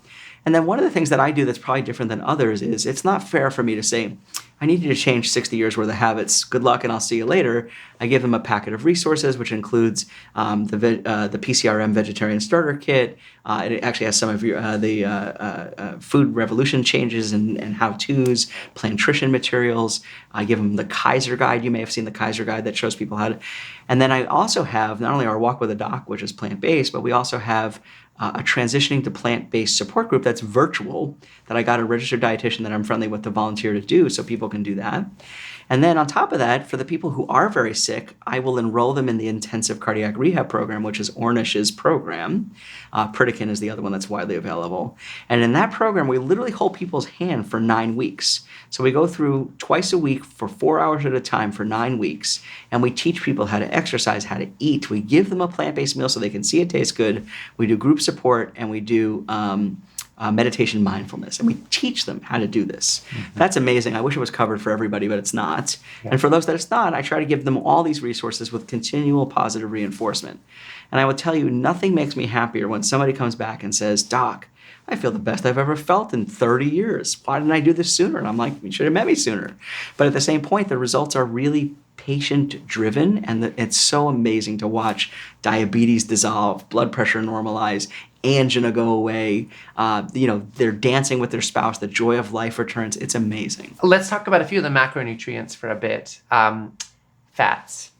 B: And then one of the things that I do that's probably different than others is it's not fair for me to say, I need you to change 60 years worth of habits. Good luck, and I'll see you later. I give them a packet of resources, which includes the PCRM Vegetarian Starter Kit. It actually has some of the food revolution changes and how-tos, plantrition materials. I give them the Kaiser Guide. You may have seen the Kaiser Guide that shows people how to. And then I also have not only our Walk with a Doc, which is plant-based, but we also have a transitioning to plant-based support group that's virtual, that I got a registered dietitian that I'm friendly with to volunteer to do, so people can do that. And then on top of that, for the people who are very sick, I will enroll them in the intensive cardiac rehab program, which is Ornish's program. Pritikin is the other one that's widely available. And in that program, we literally hold people's hand for 9 weeks. So we go through twice a week for 4 hours at a time for 9 weeks, and we teach people how to exercise, how to eat. We give them a plant-based meal so they can see it tastes good. We do group support, and we do meditation mindfulness, and we teach them how to do this. Mm-hmm. That's amazing. I wish it was covered for everybody, but it's not. Yeah. And for those that it's not, I try to give them all these resources with continual positive reinforcement. And I will tell you, nothing makes me happier when somebody comes back and says, Doc, I feel the best I've ever felt in 30 years. Why didn't I do this sooner? And I'm like, you should have met me sooner. But at the same point, the results are really patient-driven, and it's so amazing to watch diabetes dissolve, blood pressure normalize, angina go away. They're dancing with their spouse. The joy of life returns. It's amazing.
A: Let's talk about a few of the macronutrients for a bit. Fats.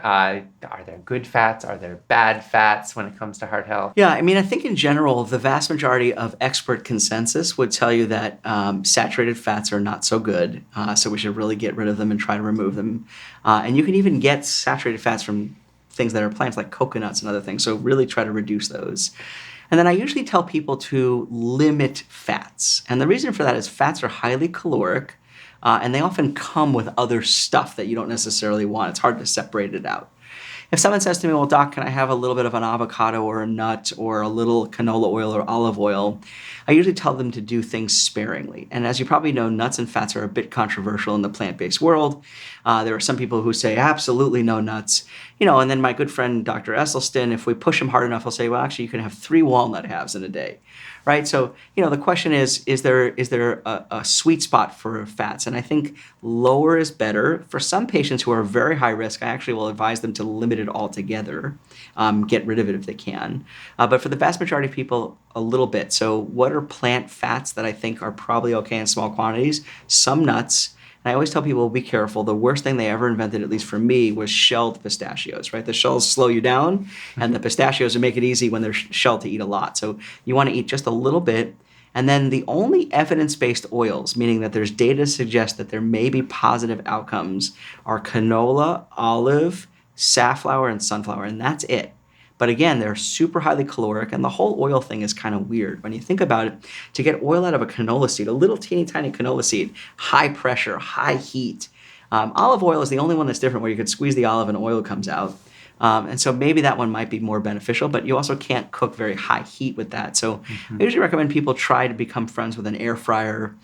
A: Are there good fats? Are there bad fats when it comes to heart health?
B: Yeah, I mean, I think in general, the vast majority of expert consensus would tell you that saturated fats are not so good. So we should really get rid of them and try to remove them. And you can even get saturated fats from things that are plants like coconuts and other things. So really try to reduce those. And then I usually tell people to limit fats. And the reason for that is fats are highly caloric, and they often come with other stuff that you don't necessarily want. It's hard to separate it out. If someone says to me, well, doc, can I have a little bit of an avocado or a nut or a little canola oil or olive oil? I usually tell them to do things sparingly. And as you probably know, nuts and fats are a bit controversial in the plant-based world. There are some people who say absolutely no nuts. And then my good friend, Dr. Esselstyn, if we push him hard enough, he'll say, well, actually, you can have 3 walnut halves in a day. Right? So, the question is there a sweet spot for fats? And I think lower is better. For some patients who are very high risk, I actually will advise them to limit it altogether, get rid of it if they can. But for the vast majority of people, a little bit. So what are plant fats that I think are probably okay in small quantities? Some nuts. And I always tell people, be careful. The worst thing they ever invented, at least for me, was shelled pistachios, right? The shells slow you down, and the pistachios make it easy when they're shelled to eat a lot. So you want to eat just a little bit. And then the only evidence-based oils, meaning that there's data to suggest that there may be positive outcomes, are canola, olive, safflower, and sunflower, and that's it. But again, they're super highly caloric, and the whole oil thing is kind of weird. When you think about it, to get oil out of a canola seed, a little teeny tiny canola seed, high pressure, high heat. Olive oil is the only one that's different, where you could squeeze the olive and oil comes out. And so maybe that one might be more beneficial, but you also can't cook very high heat with that. So I usually recommend people try to become friends with an air fryer,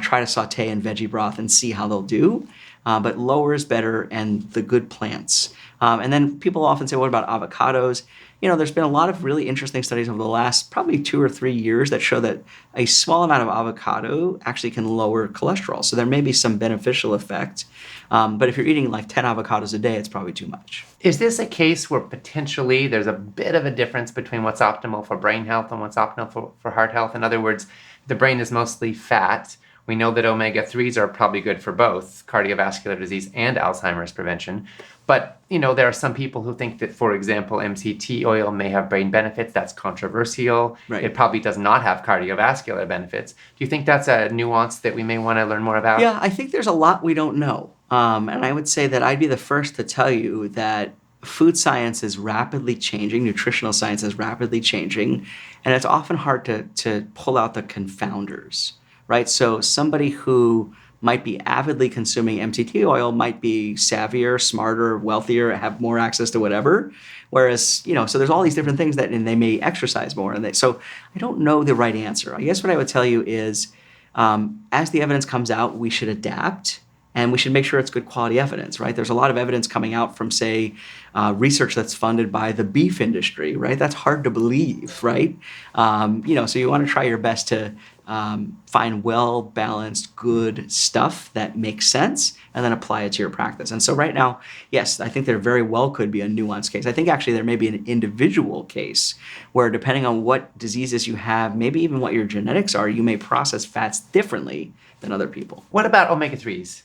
B: try to saute in veggie broth and see how they'll do. But lower is better, and the good plants. And then people often say, what about avocados? There's been a lot of really interesting studies over the last probably 2 or 3 years that show that a small amount of avocado actually can lower cholesterol. So there may be some beneficial effect. But if you're eating like 10 avocados a day, it's probably too much.
A: Is this a case where potentially there's a bit of a difference between what's optimal for brain health and what's optimal for heart health? In other words, the brain is mostly fat. We know that omega-3s are probably good for both cardiovascular disease and Alzheimer's prevention. But, there are some people who think that, for example, MCT oil may have brain benefits. That's controversial.
B: Right.
A: It probably does not have cardiovascular benefits. Do you think that's a nuance that we may want to learn more about?
B: Yeah, I think there's a lot we don't know. And I would say that I'd be the first to tell you that food science is rapidly changing, nutritional science is rapidly changing, and it's often hard to pull out the confounders, right? So somebody who might be avidly consuming MCT oil might be savvier, smarter, wealthier, have more access to whatever. Whereas, so there's all these different things and they may exercise more. So I don't know the right answer. I guess what I would tell you is, as the evidence comes out, we should adapt. And we should make sure it's good quality evidence, right? There's a lot of evidence coming out from, say, research that's funded by the beef industry, right? That's hard to believe, right? So you want to try your best to find well-balanced, good stuff that makes sense and then apply it to your practice. And so right now, yes, I think there very well could be a nuanced case. I think actually there may be an individual case where, depending on what diseases you have, maybe even what your genetics are, you may process fats differently than other people.
A: What about omega-3s?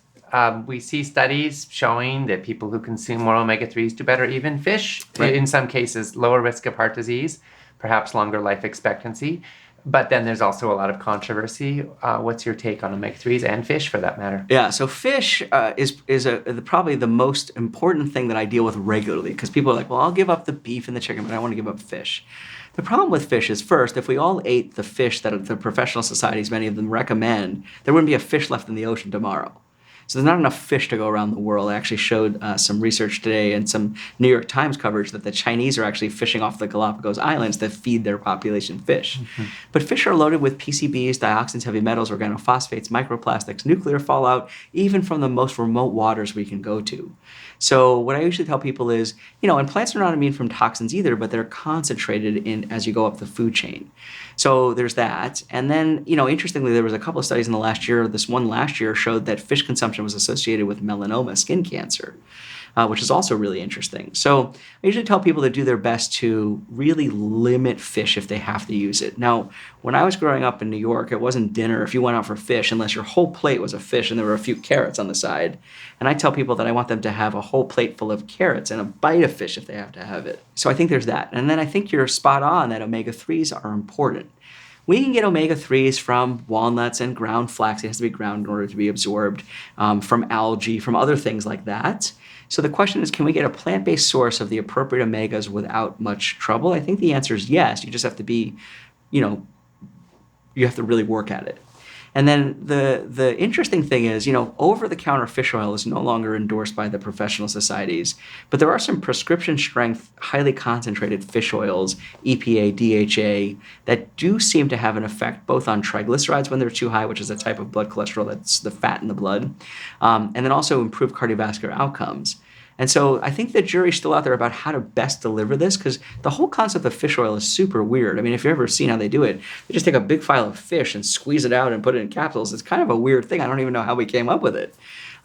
A: We see studies showing that people who consume more omega-3s do better. Even fish, right, in some cases, lower risk of heart disease, perhaps longer life expectancy. But then there's also a lot of controversy. What's your take on omega-3s and fish, for that matter?
B: Yeah, so fish is probably the most important thing that I deal with regularly, because people are like, well, I'll give up the beef and the chicken, but I want to give up fish. The problem with fish is, first, if we all ate the fish that the professional societies, many of them recommend, there wouldn't be a fish left in the ocean tomorrow. So there's not enough fish to go around the world. I actually showed some research today and some New York Times coverage that the Chinese are actually fishing off the Galapagos Islands to feed their population fish. Mm-hmm. But fish are loaded with PCBs, dioxins, heavy metals, organophosphates, microplastics, nuclear fallout, even from the most remote waters we can go to. So what I usually tell people is, and plants are not immune from toxins either, but they're concentrated in as you go up the food chain. So there's that. And then, interestingly, there was a couple of studies in the last year. This one last year showed that fish consumption was associated with melanoma, skin cancer. which is also really interesting. So I usually tell people to do their best to really limit fish if they have to use it. Now, when I was growing up in New York, it wasn't dinner if you went out for fish unless your whole plate was a fish and there were a few carrots on the side. And I tell people that I want them to have a whole plate full of carrots and a bite of fish if they have to have it. So I think there's that. And then I think you're spot on that omega-3s are important. We can get omega-3s from walnuts and ground flax. It has to be ground in order to be absorbed, from algae, from other things like that. So the question is, can we get a plant-based source of the appropriate omegas without much trouble? I think the answer is yes. You just have to be, you have to really work at it. And then the interesting thing is, over-the-counter fish oil is no longer endorsed by the professional societies, but there are some prescription-strength, highly concentrated fish oils, EPA, DHA, that do seem to have an effect both on triglycerides when they're too high, which is a type of blood cholesterol that's the fat in the blood, and then also improve cardiovascular outcomes. And so I think the jury's still out there about how to best deliver this, because the whole concept of fish oil is super weird. I mean, if you've ever seen how they do it, they just take a big file of fish and squeeze it out and put it in capsules. It's kind of a weird thing. I don't even know how we came up with it.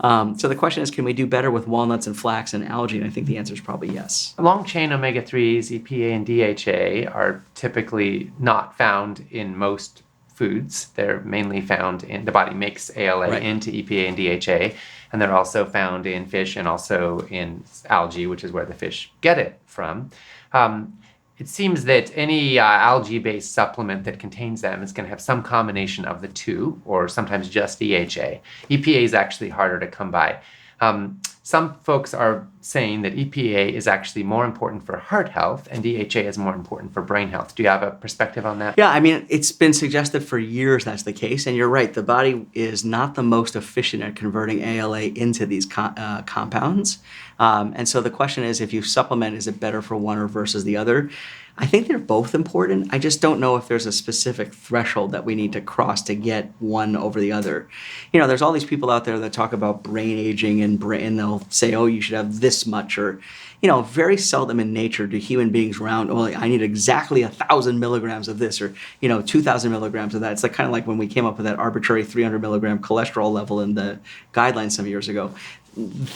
B: So the question is, can we do better with walnuts and flax and algae? And I think the answer is probably yes.
A: Long-chain omega-3s, EPA and DHA, are typically not found in most foods. They're mainly found in the body makes ALA into EPA and DHA, and they're also found in fish and also in algae, which is where the fish get it from. It seems that any algae-based supplement that contains them is going to have some combination of the two, or sometimes just DHA. EPA is actually harder to come by. Some folks are saying that EPA is actually more important for heart health and DHA is more important for brain health. Do you have a perspective on that?
B: Yeah, I mean, it's been suggested for years that's the case. And you're right, the body is not the most efficient at converting ALA into these compounds. And so the question is, if you supplement, is it better for one or versus the other? I think they're both important. I just don't know if there's a specific threshold that we need to cross to get one over the other. There's all these people out there that talk about brain aging and they'll say, oh, you should have this much, or, very seldom in nature do human beings round, oh, I need exactly 1,000 milligrams of this, or, 2,000 milligrams of that. It's kind of like when we came up with that arbitrary 300 milligram cholesterol level in the guidelines some years ago.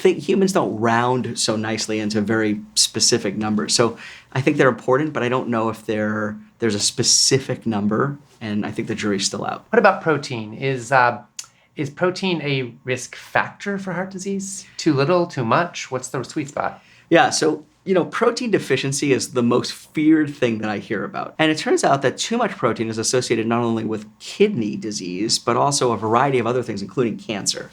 B: Humans don't round so nicely into very specific numbers. So I think they're important, but I don't know if there's a specific number, and I think the jury's still out.
A: What about protein? Is protein a risk factor for heart disease? Too little, too much? What's the sweet spot?
B: Yeah, so protein deficiency is the most feared thing that I hear about. And it turns out that too much protein is associated not only with kidney disease, but also a variety of other things, including cancer.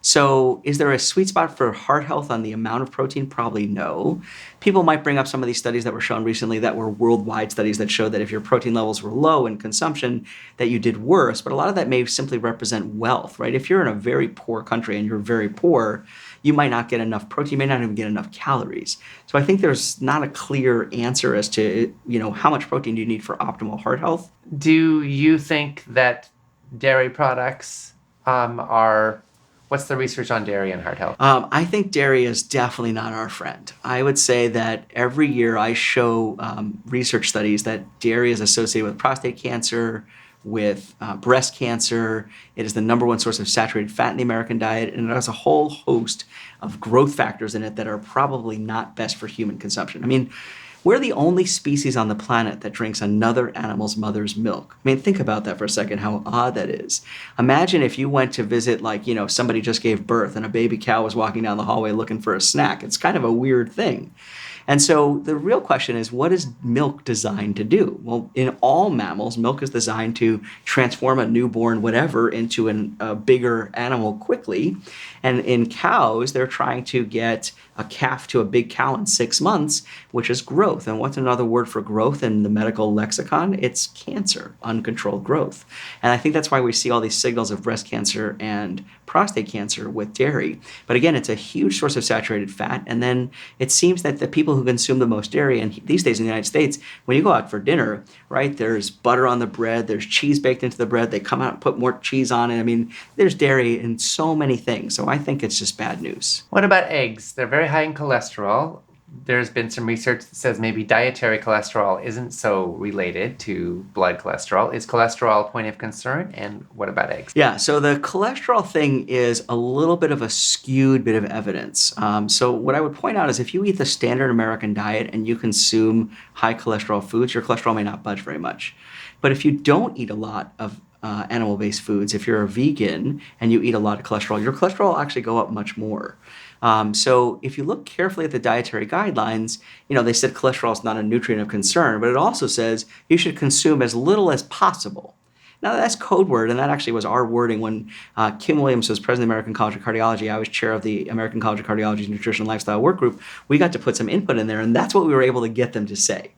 B: So is there a sweet spot for heart health on the amount of protein? Probably no. People might bring up some of these studies that were shown recently that were worldwide studies that showed that if your protein levels were low in consumption, that you did worse. But a lot of that may simply represent wealth, right? If you're in a very poor country and you're very poor, you might not get enough protein, you may not even get enough calories. So I think there's not a clear answer as to, how much protein do you need for optimal heart health.
A: Do you think that dairy products what's the research on dairy and heart health?
B: I think dairy is definitely not our friend. I would say that every year I show research studies that dairy is associated with prostate cancer, with breast cancer. It is the number one source of saturated fat in the American diet, and it has a whole host of growth factors in it that are probably not best for human consumption. I mean, we're the only species on the planet that drinks another animal's mother's milk. I mean, think about that for a second, how odd that is. Imagine if you went to visit, somebody just gave birth and a baby cow was walking down the hallway looking for a snack. It's kind of a weird thing. And so the real question is, what is milk designed to do? Well, in all mammals, milk is designed to transform a newborn whatever into a bigger animal quickly. And in cows, they're trying to get a calf to a big cow in 6 months, which is growth. And what's another word for growth in the medical lexicon? It's cancer, uncontrolled growth. And I think that's why we see all these signals of breast cancer and prostate cancer with dairy. But again, it's a huge source of saturated fat. And then it seems that the people who consume the most dairy, and these days in the United States, when you go out for dinner, right, there's butter on the bread, there's cheese baked into the bread, they come out and put more cheese on it. I mean, there's dairy in so many things. So I think it's just bad news.
A: What about eggs? They're very high in cholesterol. there's been some research that says maybe dietary cholesterol isn't so related to blood cholesterol. Is cholesterol a point of concern? And what about eggs?
B: Yeah, so the cholesterol thing is a little bit of a skewed bit of evidence. So what I would point out is if you eat the standard American diet and you consume high cholesterol foods, your cholesterol may not budge very much. But if you don't eat a lot of animal-based foods, if you're a vegan and you eat a lot of cholesterol, your cholesterol will actually go up much more. So if you look carefully at the dietary guidelines, they said cholesterol is not a nutrient of concern, but it also says you should consume as little as possible. Now, that's code word, and that actually was our wording when Kim Williams was president of the American College of Cardiology. I was chair of the American College of Cardiology's Nutrition and Lifestyle Work Group. We got to put some input in there, and that's what we were able to get them to say.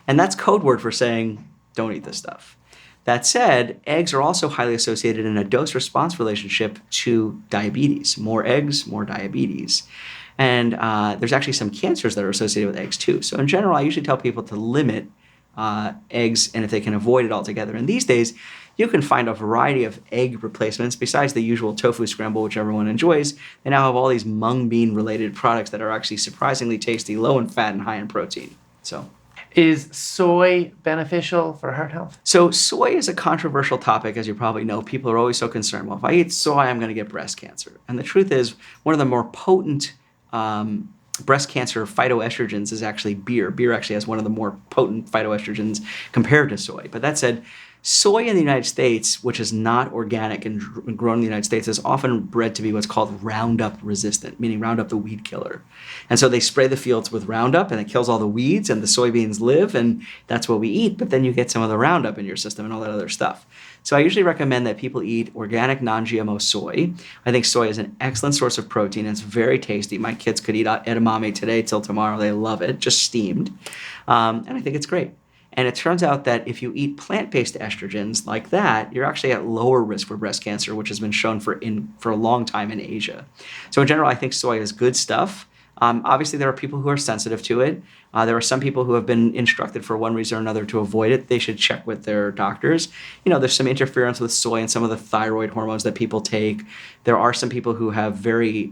B: And that's code word for saying, don't eat this stuff. That said, eggs are also highly associated in a dose-response relationship to diabetes. More eggs, more diabetes. And there's actually some cancers that are associated with eggs too. So in general, I usually tell people to limit eggs, and if they can avoid it altogether. And these days, you can find a variety of egg replacements besides the usual tofu scramble, which everyone enjoys. They now have all these mung bean related products that are actually surprisingly tasty, low in fat and high in protein. So,
A: is soy beneficial for heart health?
B: So soy is a controversial topic, as you probably know. People are always so concerned. Well, if I eat soy, I'm going to get breast cancer. And the truth is, one of the more potent breast cancer phytoestrogens is actually beer. Beer actually has one of the more potent phytoestrogens compared to soy. But that said, soy in the United States, which is not organic and grown in the United States, is often bred to be what's called Roundup resistant, meaning Roundup the weed killer. And so they spray the fields with Roundup and it kills all the weeds and the soybeans live and that's what we eat. But then you get some of the Roundup in your system and all that other stuff. So I usually recommend that people eat organic non-GMO soy. I think soy is an excellent source of protein. It's very tasty. My kids could eat edamame today till tomorrow. They love it, just steamed. And I think it's great. And it turns out that if you eat plant-based estrogens like that, you're actually at lower risk for breast cancer, which has been shown for a long time in Asia. So in general, I think soy is good stuff. Obviously, there are people who are sensitive to it. There are some people who have been instructed for one reason or another to avoid it. They should check with their doctors. There's some interference with soy and some of the thyroid hormones that people take. There are some people who have very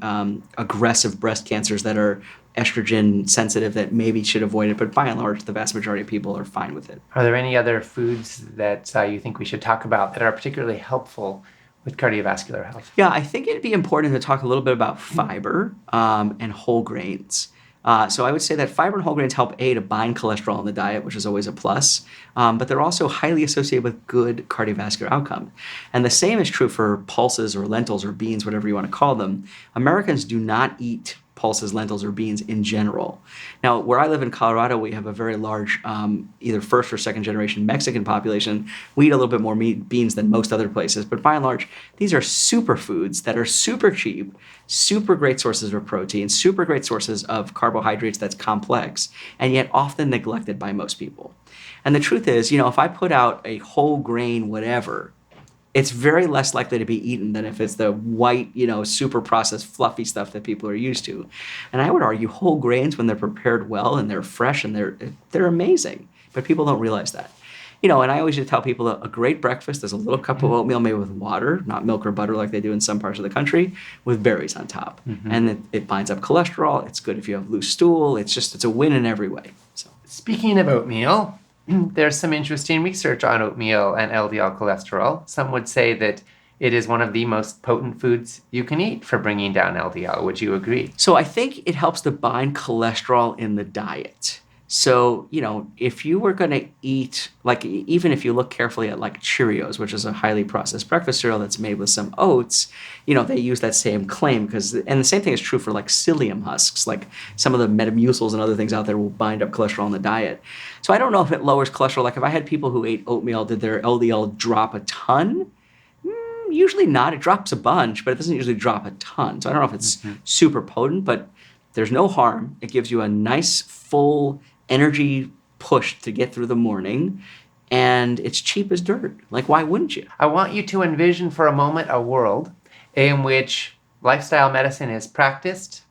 B: aggressive breast cancers that are estrogen sensitive that maybe should avoid it. But by and large, the vast majority of people are fine with it.
A: Are there any other foods that you think we should talk about that are particularly helpful with cardiovascular health?
B: Yeah, I think it'd be important to talk a little bit about fiber and whole grains. So I would say that fiber and whole grains help to bind cholesterol in the diet, which is always a plus, but they're also highly associated with good cardiovascular outcome. And the same is true for pulses or lentils or beans, whatever you want to call them. Americans do not eat pulses, lentils, or beans in general. Now, where I live in Colorado, we have a very large either first or second generation Mexican population. We eat a little bit more beans than most other places, but by and large, these are superfoods that are super cheap, super great sources of protein, super great sources of carbohydrates that's complex, and yet often neglected by most people. And the truth is, if I put out a whole grain whatever, it's very less likely to be eaten than if it's the white, super processed, fluffy stuff that people are used to. And I would argue whole grains, when they're prepared well and they're fresh and they're amazing, but people don't realize that. And I always just tell people that a great breakfast is a little cup of oatmeal made with water, not milk or butter like they do in some parts of the country, with berries on top. Mm-hmm. And it binds up cholesterol. It's good if you have loose stool. It's a win in every way. So,
A: speaking of oatmeal, there's some interesting research on oatmeal and LDL cholesterol. Some would say that it is one of the most potent foods you can eat for bringing down LDL. Would you agree?
B: So I think it helps to bind cholesterol in the diet. So, if you were going to eat, even if you look carefully at Cheerios, which is a highly processed breakfast cereal that's made with some oats, they use that same claim and the same thing is true for psyllium husks, like some of the Metamucils and other things out there will bind up cholesterol in the diet. So I don't know if it lowers cholesterol. If I had people who ate oatmeal, did their LDL drop a ton? Usually not. It drops a bunch, but it doesn't usually drop a ton. So I don't know if it's super potent, but there's no harm. It gives you a nice, full energy push to get through the morning, and it's cheap as dirt. Why wouldn't you?
A: I want you to envision for a moment a world in which lifestyle medicine is practiced,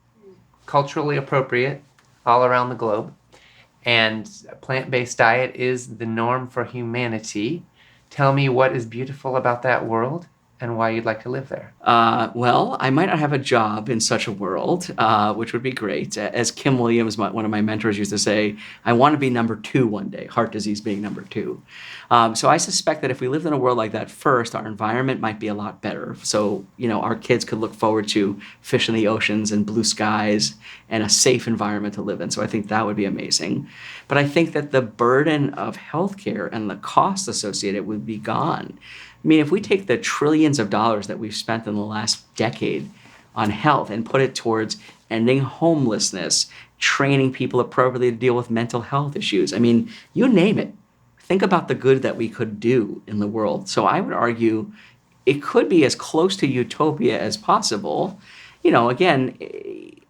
A: culturally appropriate all around the globe, and a plant-based diet is the norm for humanity. Tell me what is beautiful about that world, and why you'd like to live there.
B: Well, I might not have a job in such a world, which would be great. As Kim Williams, one of my mentors, used to say, I want to be number 2 one day, heart disease being number 2. So I suspect that if we lived in a world like that first, our environment might be a lot better. So, our kids could look forward to fish in the oceans and blue skies and a safe environment to live in. So I think that would be amazing. But I think that the burden of healthcare and the costs associated would be gone. I mean, if we take the trillions of dollars that we've spent in the last decade on health and put it towards ending homelessness, training people appropriately to deal with mental health issues, I mean, you name it. Think about the good that we could do in the world. So I would argue it could be as close to utopia as possible. Again,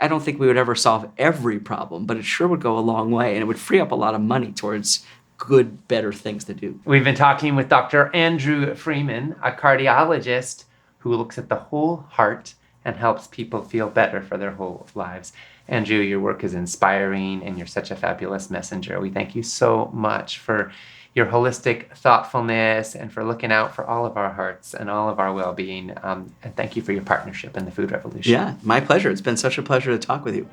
B: I don't think we would ever solve every problem, but it sure would go a long way, and it would free up a lot of money towards good, better things to do.
A: We've been talking with Dr. Andrew Freeman, a cardiologist who looks at the whole heart and helps people feel better for their whole lives. Andrew, your work is inspiring and you're such a fabulous messenger. We thank you so much for your holistic thoughtfulness and for looking out for all of our hearts and all of our well-being. And thank you for your partnership in the food revolution.
B: Yeah, my pleasure. It's been such a pleasure to talk with you.